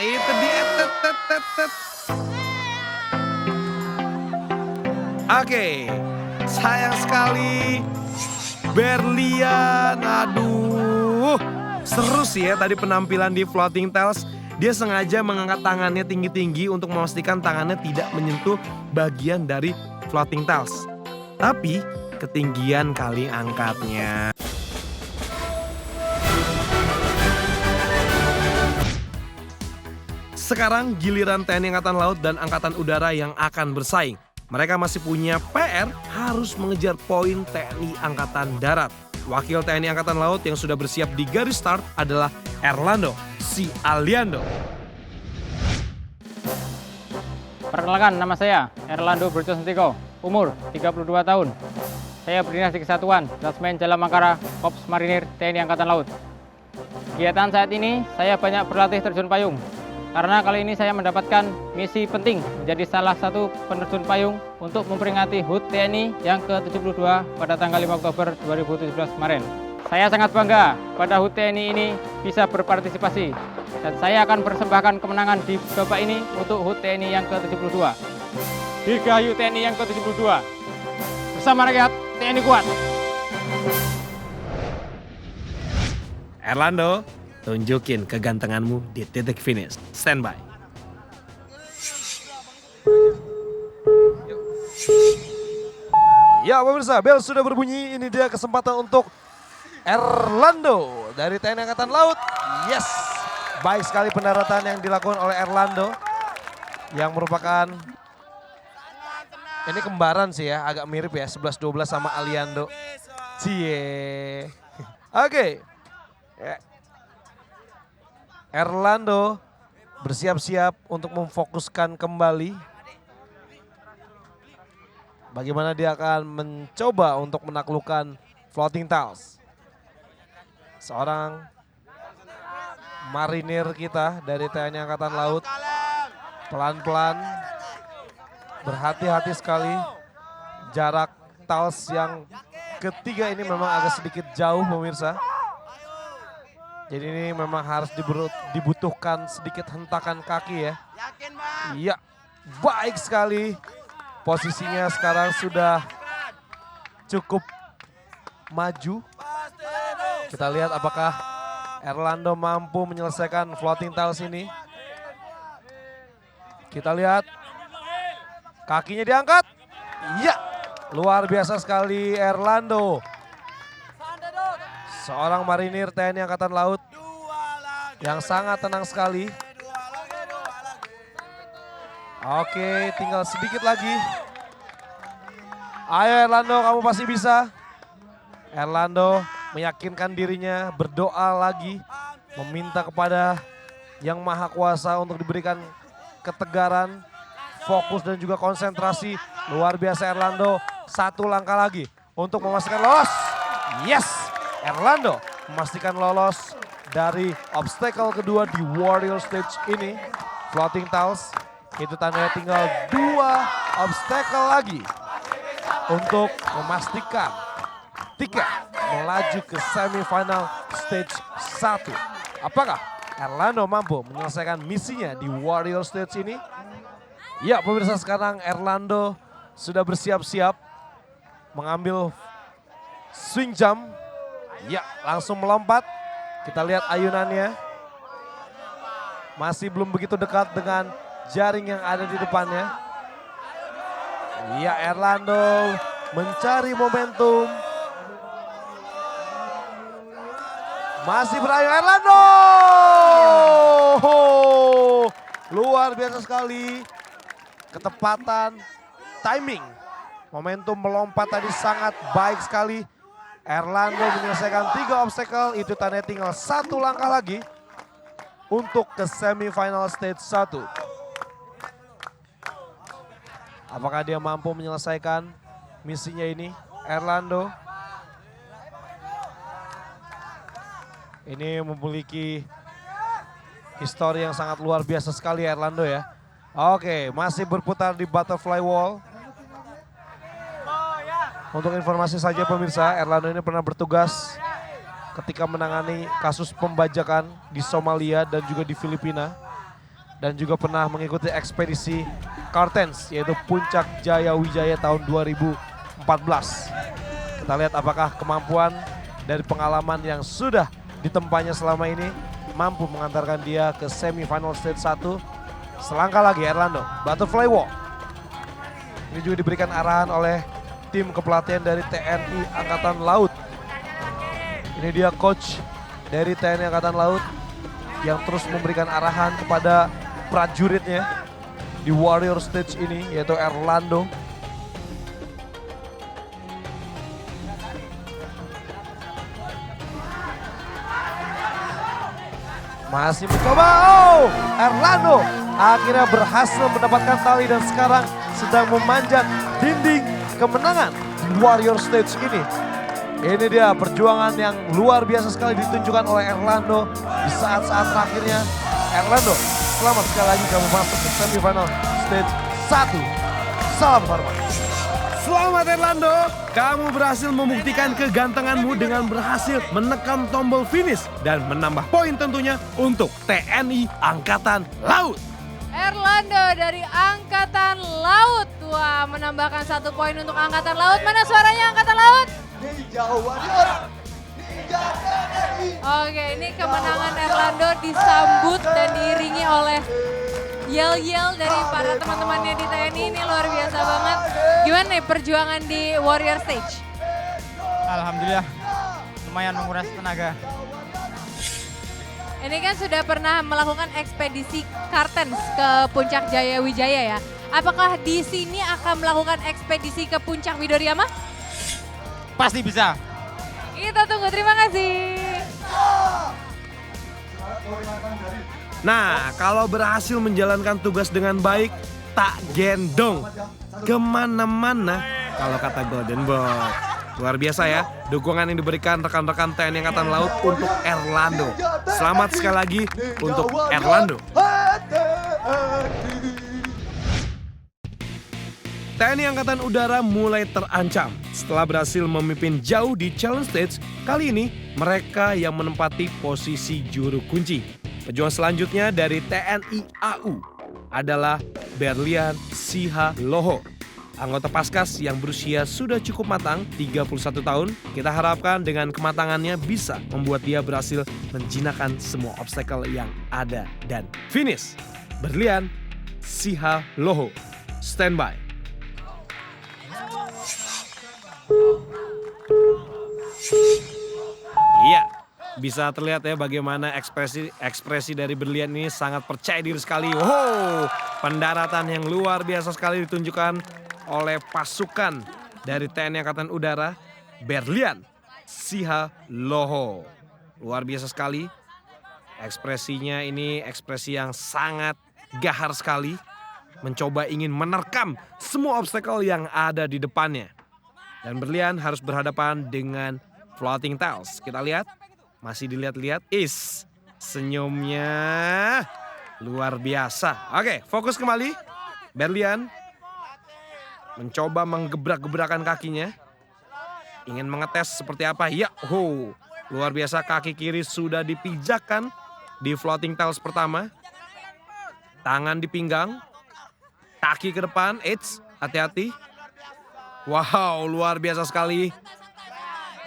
itu dia. Oke, sayang sekali Berlian. Aduh, seru sih ya tadi penampilan di Floating Tiles. Dia sengaja mengangkat tangannya tinggi-tinggi untuk memastikan tangannya tidak menyentuh bagian dari Floating Tiles. Tapi ketinggian kali angkatnya. Sekarang giliran TNI Angkatan Laut dan Angkatan Udara yang akan bersaing. Mereka masih punya PR harus mengejar poin TNI Angkatan Darat. Wakil TNI Angkatan Laut yang sudah bersiap di garis start adalah Erlando si Aliando. Perkenalkan, nama saya Erlando Brojonegoro, umur 32 tahun. Saya berdinas di Kesatuan Klasmen Jalan Mangkara, Korps Marinir TNI Angkatan Laut. Kegiatan saat ini saya banyak berlatih terjun payung. Karena kali ini saya mendapatkan misi penting menjadi salah satu penerjun payung untuk memperingati HUT TNI yang ke-72 pada tanggal 5 Oktober 2017 kemarin. Saya sangat bangga pada HUT TNI ini bisa berpartisipasi dan saya akan persembahkan kemenangan di babak ini untuk HUT TNI yang ke-72. Dirgahayu TNI yang ke-72. Bersama rakyat, TNI kuat. Erlando, tunjukin kegantenganmu di titik finish. Stand by. Ya pemirsa, bel sudah berbunyi. Ini dia kesempatan untuk Erlando dari TNI Angkatan Laut. Yes, baik sekali pendaratan yang dilakukan oleh Erlando. Yang merupakan, ini kembaran sih ya, agak mirip ya, 11-12 sama Aliando. Cie. Oke. Erlando bersiap-siap untuk memfokuskan kembali. Bagaimana dia akan mencoba untuk menaklukkan Floating Tiles. Seorang marinir kita dari TNI Angkatan Laut. Pelan-pelan, berhati-hati sekali. Jarak tiles yang ketiga ini memang agak sedikit jauh pemirsa. Jadi ini memang harus dibutuhkan sedikit hentakan kaki ya. Iya, baik sekali. Posisinya sekarang sudah cukup maju. Kita lihat apakah Erlando mampu menyelesaikan Floating Tiles ini. Kita lihat. Kakinya diangkat. Iya, luar biasa sekali Erlando. Seorang marinir TNI Angkatan Laut yang sangat tenang sekali. Oke, tinggal sedikit lagi. Ayo Erlando, kamu pasti bisa. Erlando meyakinkan dirinya, berdoa lagi. Meminta kepada Yang Maha Kuasa untuk diberikan ketegaran, fokus dan juga konsentrasi. Luar biasa Erlando, satu langkah lagi untuk memastikan lolos. Yes! Erlando memastikan lolos dari obstacle kedua di Warrior Stage ini. Floating Tiles, itu tandanya tinggal 2 obstacle lagi untuk memastikan tiket melaju ke semifinal stage 1. Apakah Erlando mampu menyelesaikan misinya di Warrior Stage ini? Ya pemirsa, sekarang Erlando sudah bersiap-siap mengambil swing jump. Ya, langsung melompat. Kita lihat ayunannya. Masih belum begitu dekat dengan jaring yang ada di depannya. Ya, Erlando mencari momentum. Masih berayun Erlando. Luar biasa sekali. Ketepatan, timing. Momentum melompat tadi sangat baik sekali. Erlando menyelesaikan 3 obstacle, itu tandanya tinggal 1 langkah lagi untuk ke semifinal stage 1. Apakah dia mampu menyelesaikan misinya ini, Erlando? Ini memiliki histori yang sangat luar biasa sekali Erlando ya. Oke, masih berputar di butterfly wall. Untuk informasi saja pemirsa, Erlando ini pernah bertugas ketika menangani kasus pembajakan di Somalia dan juga di Filipina. dan juga pernah mengikuti ekspedisi Kartens yaitu Puncak Jaya Wijaya tahun 2014. Kita lihat apakah kemampuan dari pengalaman yang sudah ditempanya selama ini mampu mengantarkan dia ke semifinal stage 1. Selangkah lagi Erlando, butterfly walk. Ini juga diberikan arahan oleh tim kepelatihan dari TNI Angkatan Laut. Ini dia coach dari TNI Angkatan Laut yang terus memberikan arahan kepada prajuritnya di warrior stage ini yaitu Erlando. Masih mencoba, Erlando akhirnya berhasil mendapatkan tali dan sekarang sedang memanjat dinding kemenangan di warrior stage ini. Ini dia perjuangan yang luar biasa sekali ditunjukkan oleh Erlando di saat-saat terakhirnya. Erlando, selamat sekali lagi kamu masuk ke semifinal stage 1. Salam hormat. Selamat Erlando, kamu berhasil membuktikan kegantenganmu dengan berhasil menekan tombol finish dan menambah poin tentunya untuk TNI Angkatan Laut. Erlando dari Angkatan Laut, wah menambahkan 1 poin untuk Angkatan Laut. Mana suaranya Angkatan Laut? Ninja Warrior, Ninja TNI. Oke, ini kemenangan Erlando disambut dan diiringi oleh yel-yel dari para teman-temannya di TNI. Ini luar biasa banget. Gimana nih perjuangan di Warrior Stage? Alhamdulillah, lumayan menguras tenaga. Ini kan sudah pernah melakukan ekspedisi Kartens ke Puncak Jaya Wijaya ya. Apakah di sini akan melakukan ekspedisi ke Puncak Widoriyama? Pasti bisa. Kita tunggu, terima kasih. Nah, kalau berhasil menjalankan tugas dengan baik, tak gendong kemana-mana kalau kata Golden Boy. Luar biasa ya, dukungan yang diberikan rekan-rekan TNI Angkatan Laut untuk Erlando. Selamat sekali lagi untuk Erlando. TNI Angkatan Udara mulai terancam setelah berhasil memimpin jauh di challenge stage. Kali ini mereka yang menempati posisi juru kunci. Pejuang selanjutnya dari TNI AU adalah Berlian Siha Loho. Anggota Paskas yang berusia sudah cukup matang, 31 tahun. Kita harapkan dengan kematangannya bisa membuat dia berhasil menjinakkan semua obstacle yang ada dan finish. Berlian Siha Loho, standby. Iya, bisa terlihat ya bagaimana ekspresi dari Berlian ini sangat percaya diri sekali. Wow, pendaratan yang luar biasa sekali ditunjukkan oleh pasukan dari TNI Angkatan Udara, Berlian Siha Loho. Luar biasa sekali. Ekspresinya ini ekspresi yang sangat gahar sekali. Mencoba ingin menerkam semua obstacle yang ada di depannya. Dan Berlian harus berhadapan dengan floating tiles. Kita lihat, masih dilihat-lihat. Senyumnya luar biasa. Oke, fokus kembali. Berlian mencoba menggebrak-gebrakan kakinya. Ingin mengetes seperti apa. Ya, luar biasa, kaki kiri sudah dipijakkan di floating tiles pertama. Tangan di pinggang. Kaki ke depan, hati-hati. Wow, luar biasa sekali.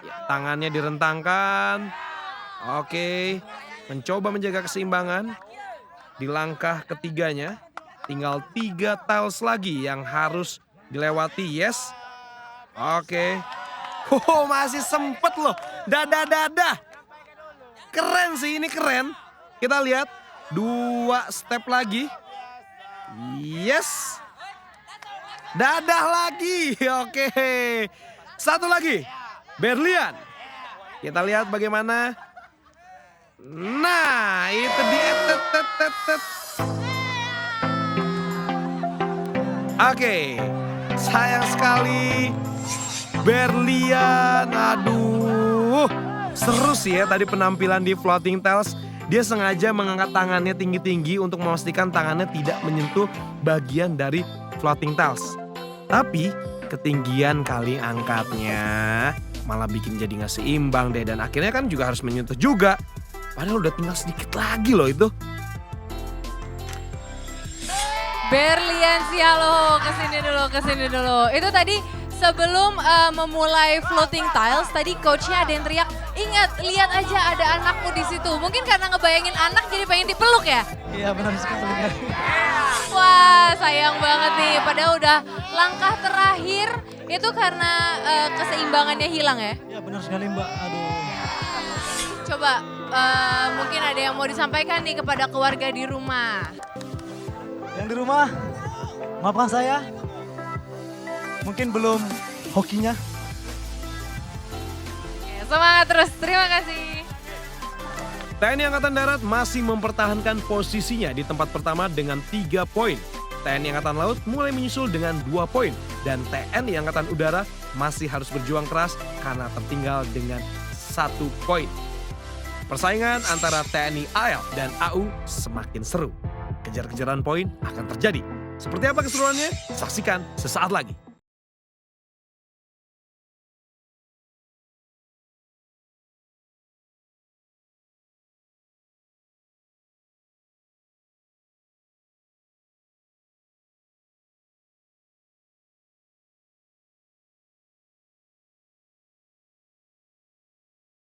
Ya, tangannya direntangkan. Oke, mencoba menjaga keseimbangan. Di langkah ketiganya, tinggal 3 tiles lagi yang harus dilewati. Yes. Oke. Masih sempet loh. Dadah. Keren sih, ini keren. Kita lihat 2 step lagi. Yes. Dadah lagi. Oke. 1 lagi. Berlian. Kita lihat bagaimana. Nah, itu dia. Oke. Sayang sekali. Berlian. Aduh. Seru sih ya tadi penampilan di floating tiles. Dia sengaja mengangkat tangannya tinggi-tinggi untuk memastikan tangannya tidak menyentuh bagian dari floating tiles. Tapi ketinggian kali angkatnya malah bikin jadi gak seimbang deh. Dan akhirnya kan juga harus menyentuh juga. Padahal udah tinggal sedikit lagi loh itu. Berliansia loh, kesini dulu. Itu tadi sebelum memulai floating tiles, tadi coachnya ada yang teriak, ingat, lihat aja ada anakmu di situ. Mungkin karena ngebayangin anak jadi pengen dipeluk ya? Iya benar sekali. Wah, sayang banget nih. Padahal udah langkah terakhir itu karena keseimbangannya hilang ya? Iya benar sekali Mbak, aduh. Coba mungkin ada yang mau disampaikan nih kepada keluarga di rumah. Yang di rumah, maafkan saya. Mungkin belum hokinya. Oke, semangat terus, terima kasih. TNI Angkatan Darat masih mempertahankan posisinya di tempat pertama dengan 3 poin. TNI Angkatan Laut mulai menyusul dengan 2 poin. Dan TNI Angkatan Udara masih harus berjuang keras karena tertinggal dengan 1 poin. Persaingan antara TNI AL dan AU semakin seru. Kejar-kejaran poin akan terjadi. Seperti apa keseruannya? Saksikan sesaat lagi.